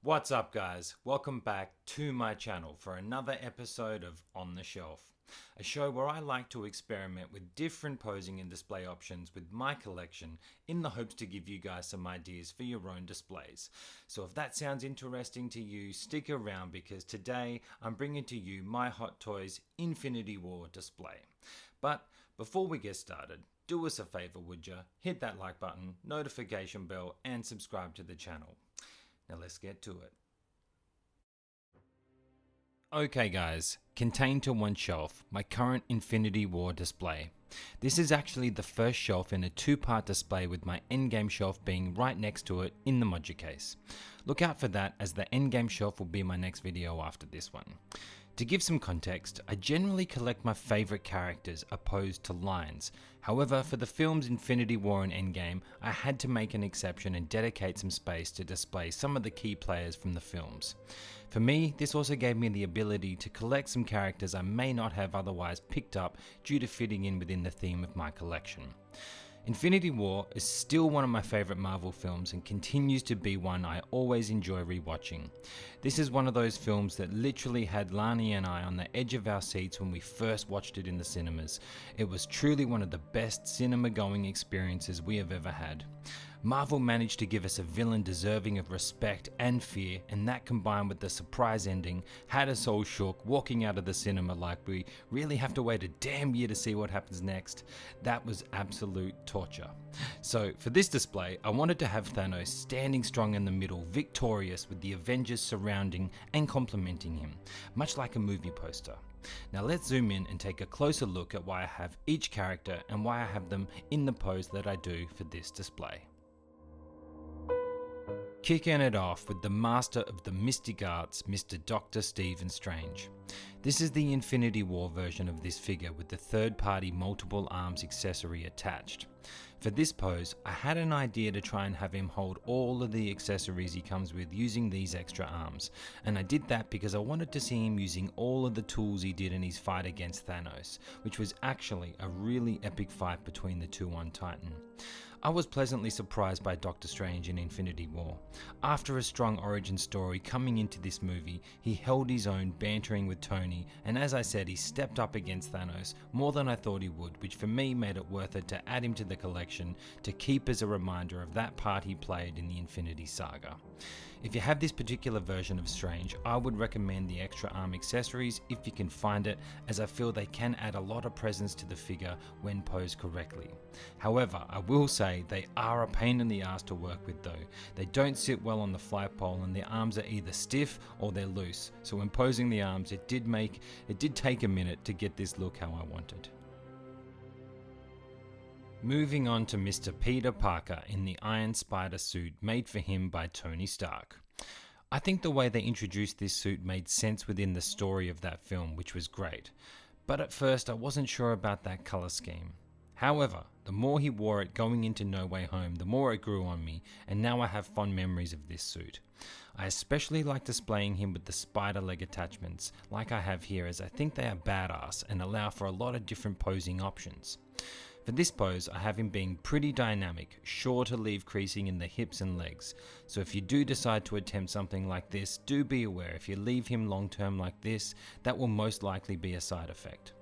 What's up guys, welcome back to my channel for another episode of On the Shelf, a show where I like to experiment with different posing and display options with my collection in the hopes to give you guys some ideas for your own displays. So if that sounds interesting to you, stick around because today I'm bringing to you my Hot Toys Infinity War display. But before we get started, do us a favor would ya, hit that like button, notification bell and subscribe to the channel. Now let's get to it. Okay guys, contained to one shelf, my current Infinity War display. This is actually the first shelf in a two-part display with my endgame shelf being right next to it in the module case. Look out for that as the endgame shelf will be my next video after this one. To give some context, I generally collect my favourite characters opposed to lines. However, for the films Infinity War and Endgame, I had to make an exception and dedicate some space to display some of the key players from the films. For me, this also gave me the ability to collect some characters I may not have otherwise picked up due to fitting in within the theme of my collection. Infinity War is still one of my favourite Marvel films and continues to be one I always enjoy rewatching. This is one of those films that literally had Lani and I on the edge of our seats when we first watched it in the cinemas. It was truly one of the best cinema going experiences we have ever had. Marvel managed to give us a villain deserving of respect and fear, and that combined with the surprise ending had us all shook, walking out of the cinema like we really have to wait a damn year to see what happens next. That was absolute torture. So for this display, I wanted to have Thanos standing strong in the middle, victorious with the Avengers surrounding and complimenting him, much like a movie poster. Now let's zoom in and take a closer look at why I have each character and why I have them in the pose that I do for this display. Kicking it off with the master of the mystic arts, Mr. Dr. Stephen Strange. This is the Infinity War version of this figure with the third-party multiple arms accessory attached. For this pose, I had an idea to try and have him hold all of the accessories he comes with using these extra arms, and I did that because I wanted to see him using all of the tools he did in his fight against Thanos, which was actually a really epic fight between the two on Titan. I was pleasantly surprised by Doctor Strange in Infinity War. After a strong origin story coming into this movie, he held his own bantering with Tony, and as I said, he stepped up against Thanos more than I thought he would, which for me made it worth it to add him to the collection to keep as a reminder of that part he played in the Infinity Saga. If you have this particular version of Strange, I would recommend the extra arm accessories if you can find it, as I feel they can add a lot of presence to the figure when posed correctly. However, I will say they are a pain in the ass to work with though. They don't sit well on the flagpole and the arms are either stiff or they're loose, so when posing the arms it did take a minute to get this look how I wanted. Moving on to Mr. Peter Parker in the Iron Spider suit made for him by Tony Stark. I think the way they introduced this suit made sense within the story of that film, which was great. But at first I wasn't sure about that colour scheme. However, the more he wore it going into No Way Home, the more it grew on me, and now I have fond memories of this suit. I especially like displaying him with the spider leg attachments, like I have here, as I think they are badass and allow for a lot of different posing options. For this pose, I have him being pretty dynamic, sure to leave creasing in the hips and legs. So if you do decide to attempt something like this, do be aware if you leave him long term like this, that will most likely be a side effect.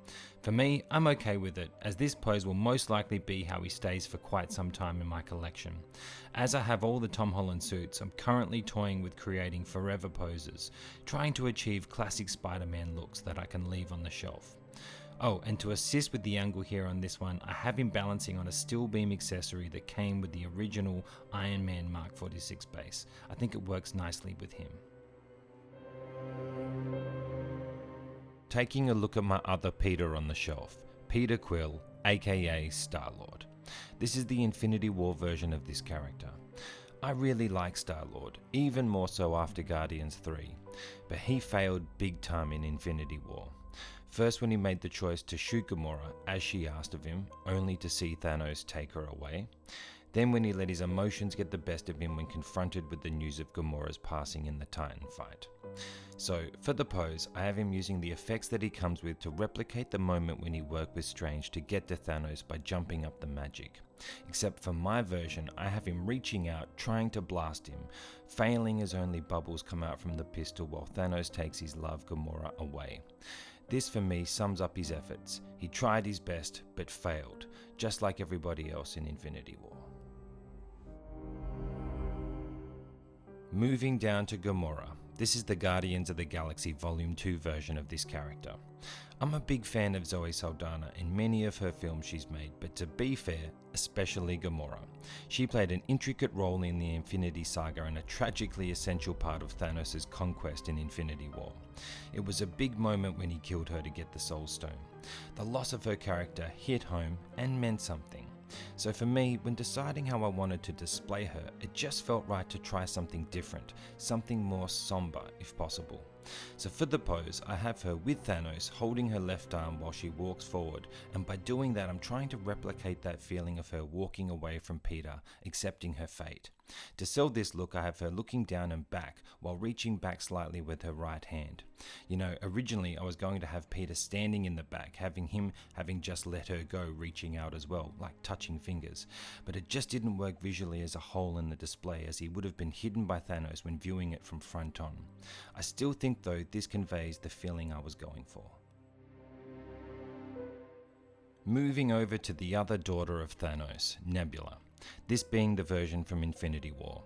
For me, I'm okay with it, as this pose will most likely be how he stays for quite some time in my collection. As I have all the Tom Holland suits, I'm currently toying with creating forever poses, trying to achieve classic Spider-Man looks that I can leave on the shelf. Oh, and to assist with the angle here on this one, I have him balancing on a steel beam accessory that came with the original Iron Man Mark 46 base. I think it works nicely with him. Taking a look at my other Peter on the shelf, Peter Quill, aka StarLord. This is the Infinity War version of this character. I really like StarLord, even more so after Guardians 3, but he failed big time in Infinity War. First when he made the choice to shoot Gamora as she asked of him, only to see Thanos take her away. Then when he let his emotions get the best of him when confronted with the news of Gamora's passing in the Titan fight. So, for the pose, I have him using the effects that he comes with to replicate the moment when he worked with Strange to get to Thanos by jumping up the magic. Except for my version, I have him reaching out, trying to blast him, failing as only bubbles come out from the pistol while Thanos takes his love Gamora away. This for me sums up his efforts. He tried his best, but failed, just like everybody else in Infinity War. Moving down to Gamora. This is the Guardians of the Galaxy Volume 2 version of this character. I'm a big fan of Zoe Saldana in many of her films she's made, but to be fair, especially Gamora. She played an intricate role in the Infinity Saga and a tragically essential part of Thanos' conquest in Infinity War. It was a big moment when he killed her to get the Soul Stone. The loss of her character hit home and meant something. So for me, when deciding how I wanted to display her, it just felt right to try something different, something more somber if possible. So for the pose, I have her with Thanos holding her left arm while she walks forward, and by doing that I'm trying to replicate that feeling of her walking away from Peter, accepting her fate. To sell this look, I have her looking down and back while reaching back slightly with her right hand. You know, originally I was going to have Peter standing in the back, having just let her go, reaching out as well, like touching fingers. But it just didn't work visually as a whole in the display, as he would have been hidden by Thanos when viewing it from front on. I still think though this conveys the feeling I was going for. Moving over to the other daughter of Thanos, Nebula. This being the version from Infinity War.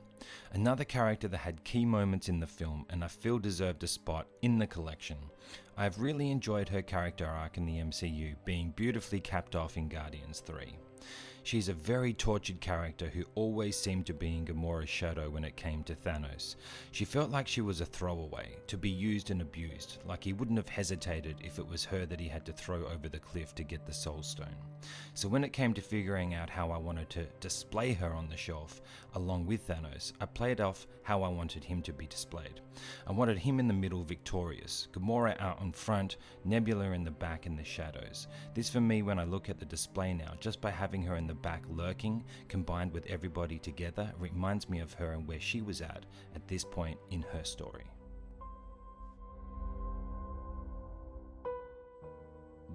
Another character that had key moments in the film and I feel deserved a spot in the collection. I have really enjoyed her character arc in the MCU, being beautifully capped off in Guardians 3. She's a very tortured character who always seemed to be in Gamora's shadow when it came to Thanos. She felt like she was a throwaway, to be used and abused, like he wouldn't have hesitated if it was her that he had to throw over the cliff to get the Soul Stone. So when it came to figuring out how I wanted to display her on the shelf, along with Thanos, I played off how I wanted him to be displayed. I wanted him in the middle victorious, Gamora out in front, Nebula in the back in the shadows. This for me, when I look at the display now, just by having her in the back lurking, combined with everybody together, reminds me of her and where she was at this point in her story.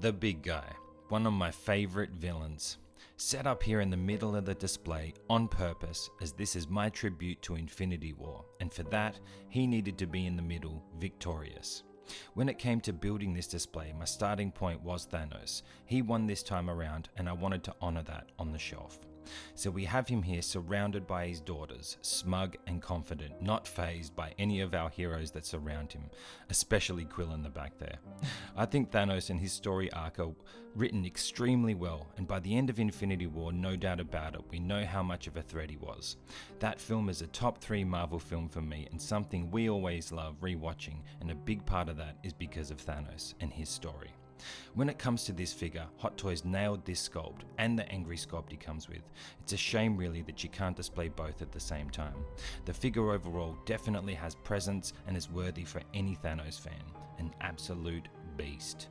The big guy, one of my favorite villains. Set up here in the middle of the display on purpose, as this is my tribute to Infinity War, and for that, he needed to be in the middle, victorious. When it came to building this display, my starting point was Thanos. He won this time around, and I wanted to honor that on the shelf. So we have him here surrounded by his daughters, smug and confident, not fazed by any of our heroes that surround him, especially Quill in the back there. I think Thanos and his story arc are written extremely well, and by the end of Infinity War, no doubt about it, we know how much of a threat he was. That film is a top 3 Marvel film for me, and something we always love rewatching, and a big part of that is because of Thanos and his story. When it comes to this figure, Hot Toys nailed this sculpt and the angry sculpt he comes with. It's a shame really that you can't display both at the same time. The figure overall definitely has presence and is worthy for any Thanos fan. An absolute beast.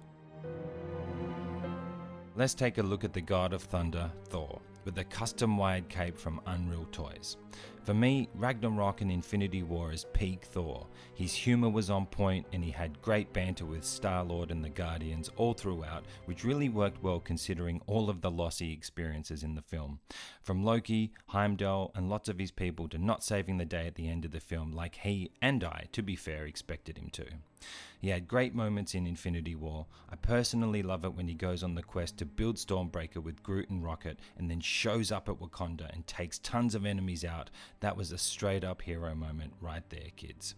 Let's take a look at the God of Thunder, Thor, with a custom-wired cape from Unreal Toys. For me, Ragnarok and Infinity War is peak Thor. His humour was on point and he had great banter with StarLord and the Guardians all throughout, which really worked well considering all of the loss he experiences in the film. From Loki, Heimdall and lots of his people to not saving the day at the end of the film like he, and I, to be fair, expected him to. He had great moments in Infinity War. I personally love it when he goes on the quest to build Stormbreaker with Groot and Rocket and then shows up at Wakanda and takes tons of enemies out. That was a straight up hero moment right there, kids.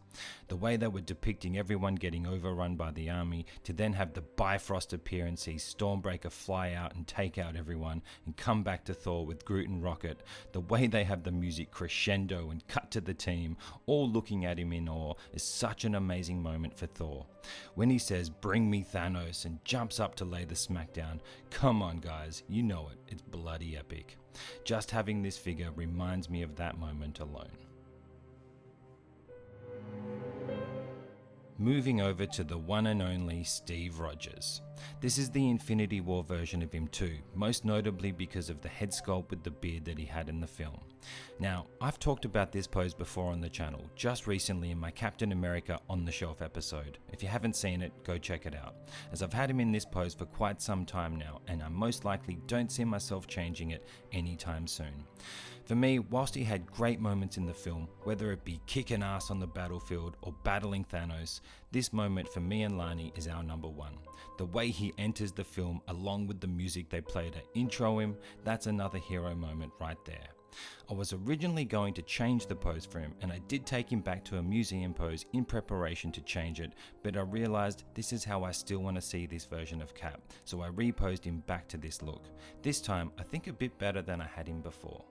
The way they were depicting everyone getting overrun by the army to then have the Bifrost appear and see Stormbreaker fly out and take out everyone and come back to Thor with Groot and Rocket. The way they have the music crescendo and cut to the team all looking at him in awe is such an amazing moment for Thor. When he says, "Bring me Thanos," and jumps up to lay the smackdown, come on guys, you know it, it's bloody epic. Just having this figure reminds me of that moment alone. Moving over to the one and only Steve Rogers. This is the Infinity War version of him too, most notably because of the head sculpt with the beard that he had in the film. Now, I've talked about this pose before on the channel, just recently in my Captain America on the Shelf episode. If you haven't seen it, go check it out, as I've had him in this pose for quite some time now, and I most likely don't see myself changing it anytime soon. For me, whilst he had great moments in the film, whether it be kicking ass on the battlefield or battling Thanos, this moment for me and Lani is our number one. The way he enters the film along with the music they play to intro him, that's another hero moment right there. I was originally going to change the pose for him, and I did take him back to a museum pose in preparation to change it, but I realized this is how I still want to see this version of Cap, so I reposed him back to this look. This time, I think a bit better than I had him before.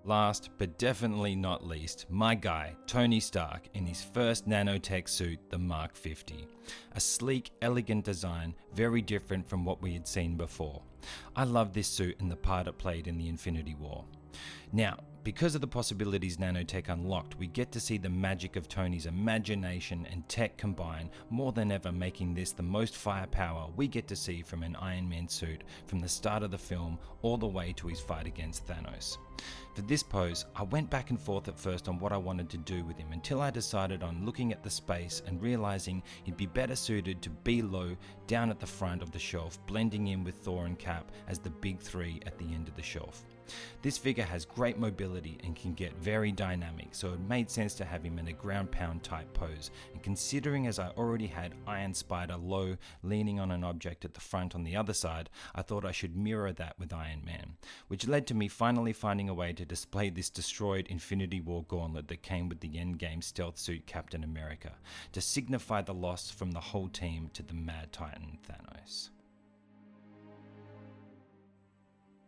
Last, but definitely not least, my guy, Tony Stark, in his first nanotech suit, the Mark 50. A sleek, elegant design, very different from what we had seen before. I love this suit and the part it played in the Infinity War. Now, because of the possibilities nanotech unlocked, we get to see the magic of Tony's imagination and tech combine more than ever, making this the most firepower we get to see from an Iron Man suit from the start of the film all the way to his fight against Thanos. For this pose, I went back and forth at first on what I wanted to do with him until I decided on looking at the space and realizing he'd be better suited to be low down at the front of the shelf, blending in with Thor and Cap as the big three at the end of the shelf. This figure has great mobility and can get very dynamic, so it made sense to have him in a ground pound type pose, and considering as I already had Iron Spider low leaning on an object at the front on the other side, I thought I should mirror that with Iron Man, which led to me finally finding a way to display this destroyed Infinity War gauntlet that came with the endgame stealth suit Captain America, to signify the loss from the whole team to the Mad Titan Thanos.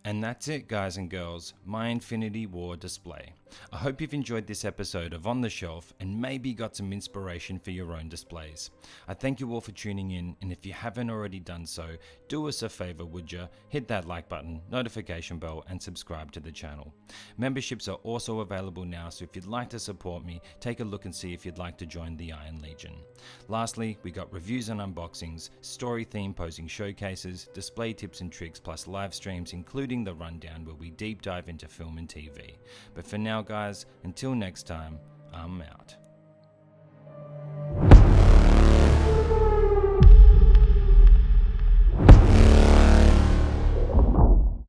And that's it, guys and girls, my Infinity War display. I hope you've enjoyed this episode of On the Shelf and maybe got some inspiration for your own displays. I thank you all for tuning in, and if you haven't already done so, do us a favor, would you? Hit that like button, notification bell, and subscribe to the channel. Memberships are also available now, so if you'd like to support me, take a look and see if you'd like to join the Iron Legion. Lastly, we got reviews and unboxings, story theme posing showcases, display tips and tricks, plus live streams including the rundown where we deep dive into film and TV. But for now, guys, until next time, I'm out.